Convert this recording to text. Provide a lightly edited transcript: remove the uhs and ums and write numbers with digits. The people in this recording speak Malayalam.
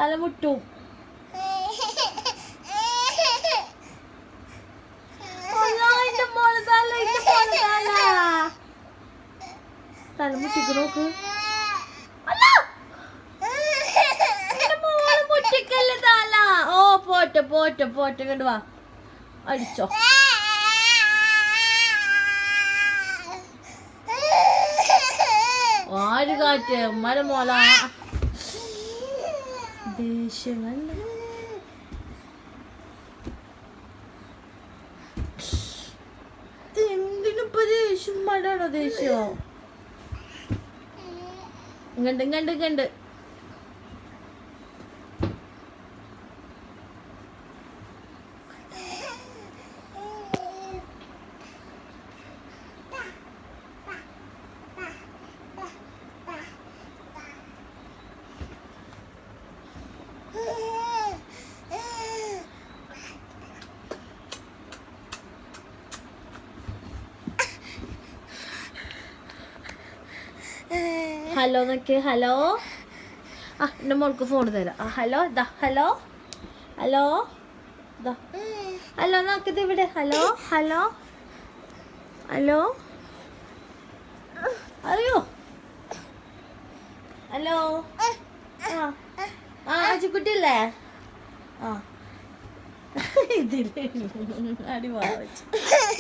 തലമുട്ടും. തലമുട്ടിക്ക് നോക്ക്. മുട്ടിക്കല്ലേ തല. ഓ പോട്ടെ പോട്ടെ പോട്ടെ കണ്ടു വാ അടിച്ചോ. ആര് കാറ്റ് മരമോല ദേഷ്യമല്ല. എന്തിനിപ്പോ ദേഷ്യം? മടാണോ ദേഷ്യോ? കണ്ട് കണ്ട് കണ്ട് ഹലോ നോക്ക്. ഹലോ ആ എൻ്റെ മോൾക്ക് ഫോൺ തരാം. ഹലോ ഇതാ. ഹലോ ഹലോ ഇതാ. ഹലോ നോക്കിത് ഇവിടെ. ഹലോ ഹലോ ഹലോ അറിയോ? ഹലോ ആ ആച്ചിക്കുട്ടിയല്ലേ? ആ ഇതിൽ അടിവാ വെച്ചു.